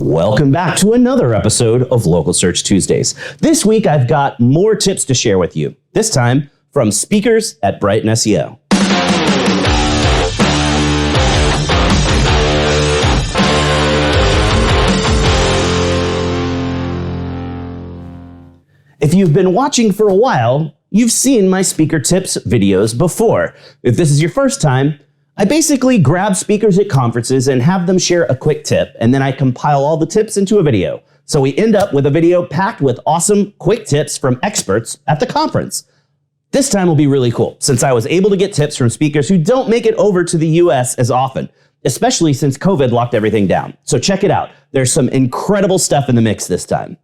Welcome back to another episode of Local Search Tuesdays. This week I've got more tips to share with you, this time from speakers at Brighton SEO. If you've been watching for a while, you've seen my speaker tips videos before. If this is your first time, I basically grab speakers at conferences and have them share a quick tip, and then I compile all the tips into a video. So we end up with a video packed with awesome quick tips from experts at the conference. This time will be really cool, since I was able to get tips from speakers who don't make it over to the US as often, especially since COVID locked everything down. So check it out. There's some incredible stuff in the mix this time.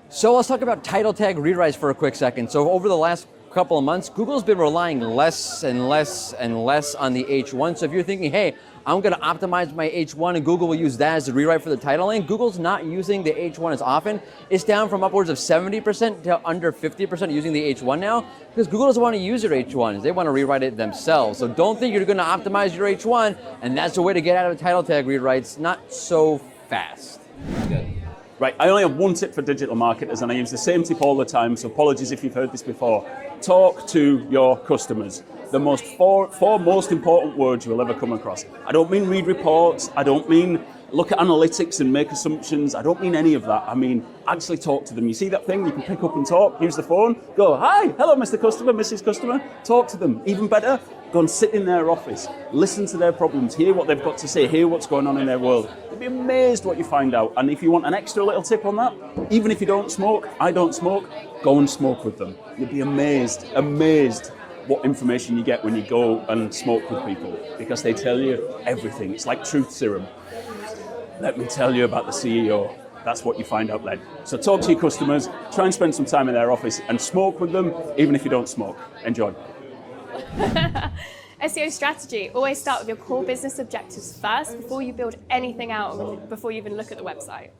So let's talk about title tag rewrites for a quick second. So over the last couple of months, Google's been relying less and less and less on the H1. So if you're thinking, hey, I'm gonna optimize my H1 and Google will use that as the rewrite for the title link, Google's not using the H1 as often. It's down from upwards of 70% to under 50% using the H1 now, because Google doesn't want to use their H1s. They want to rewrite it themselves. So don't think you're gonna optimize your H1 and that's the way to get out of title tag rewrites. Not so fast. Good. Right, I only have one tip for digital marketers and I use the same tip all the time, so apologies if you've heard this before. Talk to your customers. The four most important words you will ever come across. I don't mean read reports, I don't mean look at analytics and make assumptions, I don't mean any of that. I mean actually talk to them. You see that thing you can pick up and talk, use the phone, go, hi, hello Mr. Customer, Mrs. Customer, talk to them. Even better, go and sit in their office, listen to their problems, hear what they've got to say, hear what's going on in their world. You'll be amazed what you find out. And if you want an extra little tip on that, even if you don't smoke, I don't smoke, go and smoke with them. You'll be amazed what information you get when you go and smoke with people, because they tell you everything. It's like truth serum. Let me tell you about the CEO. That's what you find out then. So talk to your customers, try and spend some time in their office and smoke with them, even if you don't smoke. Enjoy. SEO strategy. Always start with your core business objectives first before you build anything out or before you even look at the website.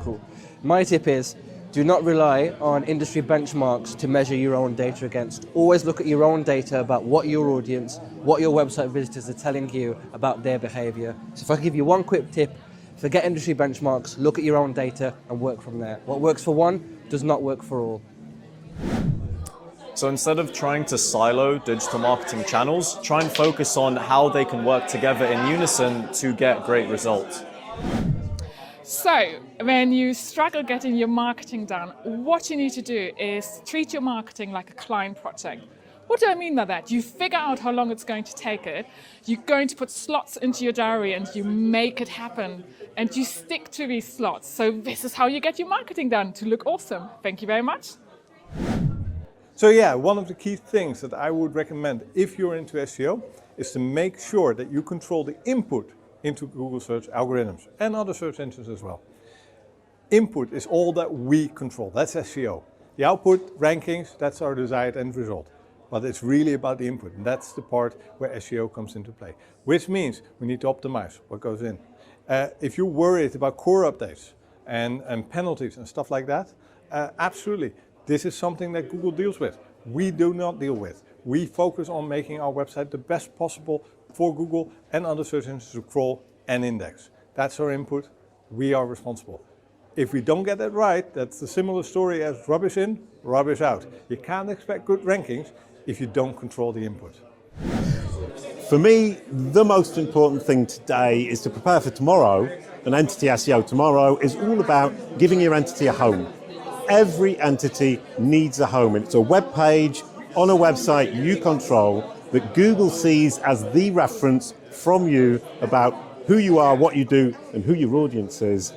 Cool. My tip is, do not rely on industry benchmarks to measure your own data against. Always look at your own data about what your audience, what your website visitors are telling you about their behavior. So if I give you one quick tip, forget industry benchmarks, look at your own data and work from there. What works for one does not work for all. So instead of trying to silo digital marketing channels, try and focus on how they can work together in unison to get great results. So when you struggle getting your marketing done, what you need to do is treat your marketing like a client project. What do I mean by that? You figure out how long it's going to take it, you're going to put slots into your diary and you make it happen and you stick to these slots. So this is how you get your marketing done to look awesome. Thank you very much. So yeah, one of the key things that I would recommend if you're into SEO is to make sure that you control the input into Google search algorithms and other search engines as well. Input is all that we control, that's SEO. The output, rankings, that's our desired end result. But it's really about the input, and that's the part where SEO comes into play. Which means we need to optimize what goes in. If you're worried about core updates and penalties and stuff like that, absolutely. This is something that Google deals with. We do not deal with. We focus on making our website the best possible for Google and other search engines to crawl and index. That's our input. We are responsible. If we don't get that right, that's a similar story as rubbish in, rubbish out. You can't expect good rankings if you don't control the input. For me, the most important thing today is to prepare for tomorrow. An entity SEO tomorrow is all about giving your entity a home. Every entity needs a home, and it's a web page on a website you control that Google sees as the reference from you about who you are, what you do, and who your audience is.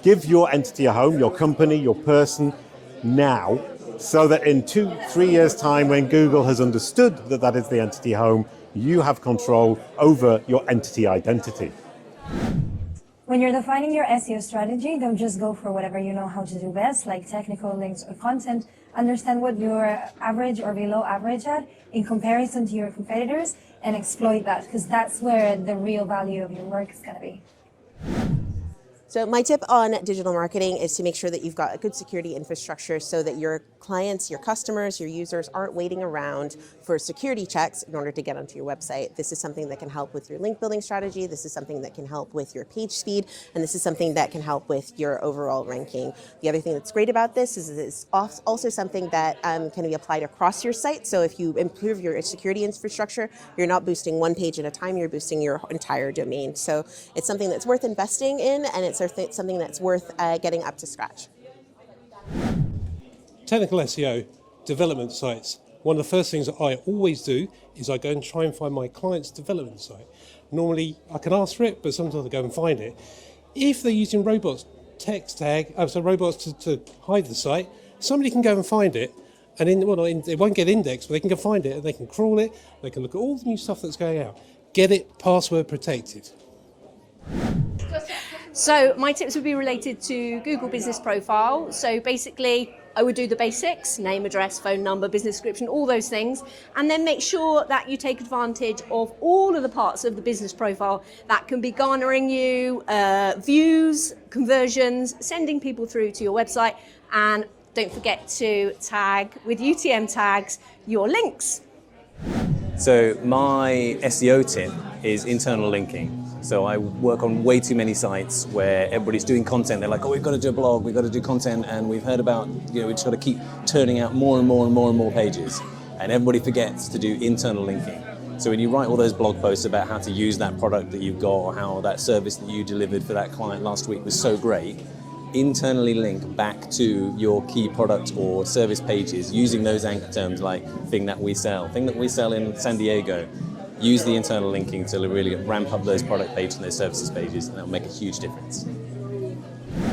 Give your entity a home, your company, your person, now, so that in 2-3 years' time, when Google has understood that that is the entity home, you have control over your entity identity. When you're defining your SEO strategy, don't just go for whatever you know how to do best, like technical links or content. Understand what you're average or below average at in comparison to your competitors and exploit that, because that's where the real value of your work is going to be. So my tip on digital marketing is to make sure that you've got a good security infrastructure so that your clients, your customers, your users aren't waiting around for security checks in order to get onto your website. This is something that can help with your link building strategy. This is something that can help with your page speed. And this is something that can help with your overall ranking. The other thing that's great about this is it's also something that can be applied across your site. So if you improve your security infrastructure, you're not boosting one page at a time, you're boosting your entire domain. So it's something that's worth investing in, and it's something that's worth getting up to scratch. Technical SEO, development sites. One of the first things that I always do is I go and try and find my client's development site. Normally I can ask for it, but sometimes I go and find it. If they're using robots robots to hide the site, somebody can go and find it, and it won't get indexed, but they can go find it and they can crawl it, they can look at all the new stuff that's going out. Get it password protected. So my tips would be related to Google Business Profile. So basically, I would do the basics, name, address, phone number, business description, all those things, and then make sure that you take advantage of all of the parts of the business profile that can be garnering you views, conversions, sending people through to your website, and don't forget to tag with UTM tags your links. So my SEO tip is internal linking. So I work on way too many sites where everybody's doing content. They're like, oh, we've got to do a blog, we've got to do content, and we've heard about, we just got to keep turning out more and more and more and more pages. And everybody forgets to do internal linking. So when you write all those blog posts about how to use that product that you've got or how that service that you delivered for that client last week was so great, internally link back to your key product or service pages using those anchor terms like thing that we sell in San Diego. Use the internal linking to really ramp up those product pages and those services pages, and that'll make a huge difference.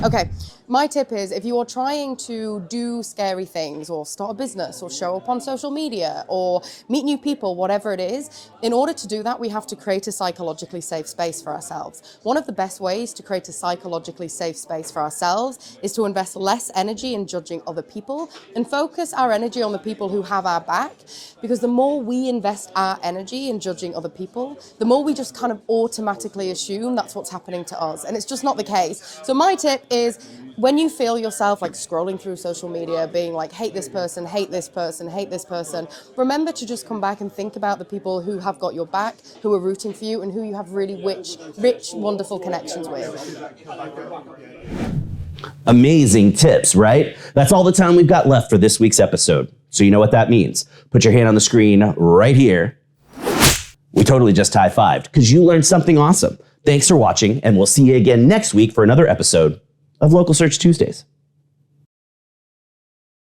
Okay, my tip is if you are trying to do scary things or start a business or show up on social media or meet new people, whatever it is, in order to do that, we have to create a psychologically safe space for ourselves. One of the best ways to create a psychologically safe space for ourselves is to invest less energy in judging other people and focus our energy on the people who have our back, because the more we invest our energy in judging other people, the more we just kind of automatically assume that's what's happening to us, and it's just not the case. So my tip is, when you feel yourself like scrolling through social media, being like, hate this person, hate this person, hate this person, remember to just come back and think about the people who have got your back, who are rooting for you, and who you have really rich, wonderful connections with. Amazing tips, right? That's all the time we've got left for this week's episode. So you know what that means. Put your hand on the screen right here. We totally just high-fived because you learned something awesome. Thanks for watching, and we'll see you again next week for another episode of Local Search Tuesdays.